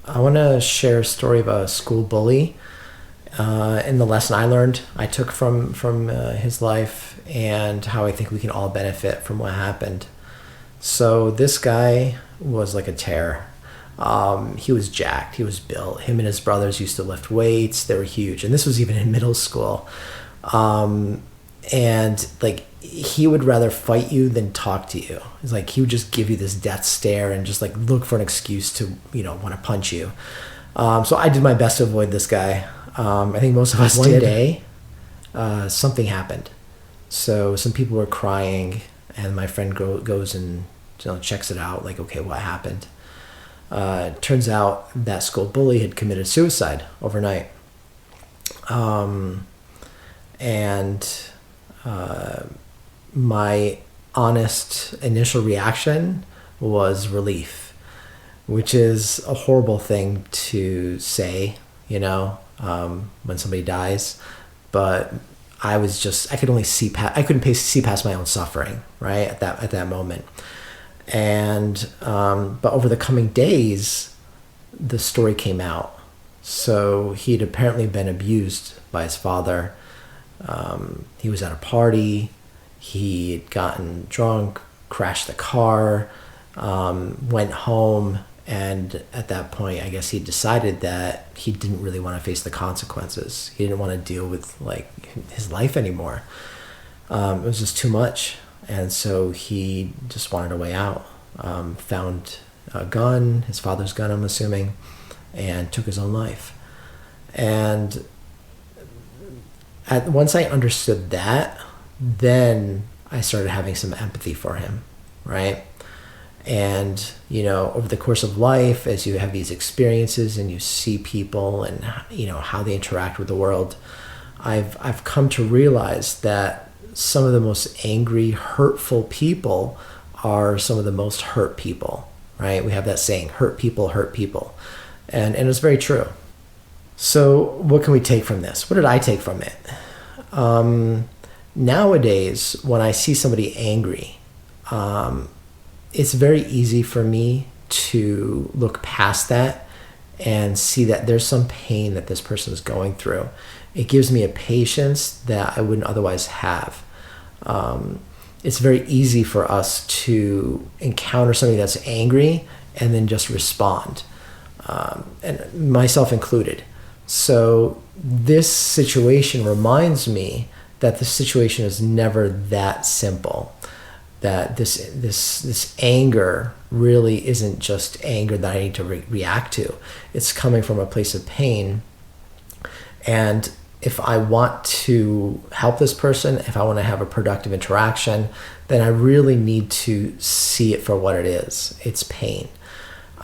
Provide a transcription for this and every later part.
I want to share a story of a school bully and the lesson I learned I took from his life and how I think we can all benefit from what happened. So this guy was like a terror. He was jacked. He was built. Him and his brothers used to lift weights. They were huge, and this was even in middle school. And like he would rather fight you than talk to you. It's like he would just give you this death stare and just like look for an excuse to want to punch you. So I did my best to avoid this guy. I think most of us did. One day, something happened. So some people were crying, and my friend goes and checks it out. Like, okay, what happened? Turns out that school bully had committed suicide overnight. And my honest initial reaction was relief, which is a horrible thing to say, when somebody dies. But I could only I couldn't see past my own suffering, right, at that moment. And but over the coming days, the story came out. So he'd apparently been abused by his father. He was at a party. He'd gotten drunk, crashed the car, went home, and at that point, I guess he decided that he didn't really want to face the consequences. He didn't want to deal with like his life anymore. It was just too much. And so he just wanted a way out. Found a gun, his father's gun, I'm assuming, and took his own life. And once I understood that, then I started having some empathy for him, right? And, over the course of life, as you have these experiences and you see people and, how they interact with the world, I've come to realize that some of the most angry, hurtful people are some of the most hurt people, right? We have that saying, hurt people. And it's very true. So what can we take from this? What did I take from it? Nowadays, when I see somebody angry, it's very easy for me to look past that and see that there's some pain that this person is going through. It gives me a patience that I wouldn't otherwise have. It's very easy for us to encounter somebody that's angry and then just respond, and myself included. So this situation reminds me that the situation is never that simple. That this anger really isn't just anger that I need to react to. It's coming from a place of pain. And if I want to help this person, if I want to have a productive interaction, then I really need to see it for what it is. It's pain.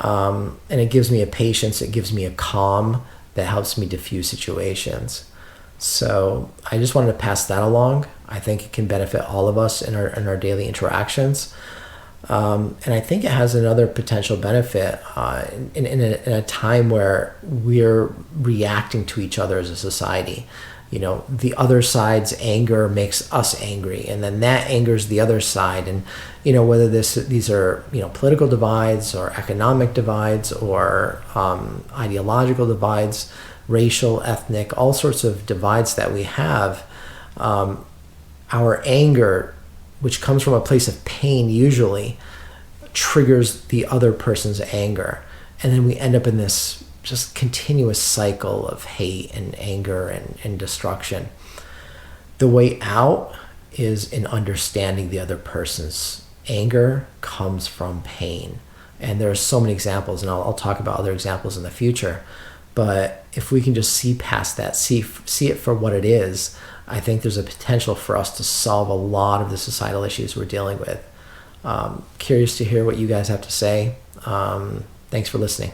And it gives me a patience, it gives me a calm that helps me diffuse situations. So I just wanted to pass that along. I think it can benefit all of us in our daily interactions. And I think it has another potential benefit in a time where we're reacting to each other as a society. The other side's anger makes us angry, and then that angers the other side. And whether these are political divides or economic divides or ideological divides, racial, ethnic, all sorts of divides that we have, our anger, which comes from a place of pain usually, triggers the other person's anger. And then we end up in this just continuous cycle of hate and anger and destruction. The way out is in understanding the other person's anger comes from pain. And there are so many examples, and I'll talk about other examples in the future. But if we can just see past that, see it for what it is, I think there's a potential for us to solve a lot of the societal issues we're dealing with. Curious to hear what you guys have to say. Thanks for listening.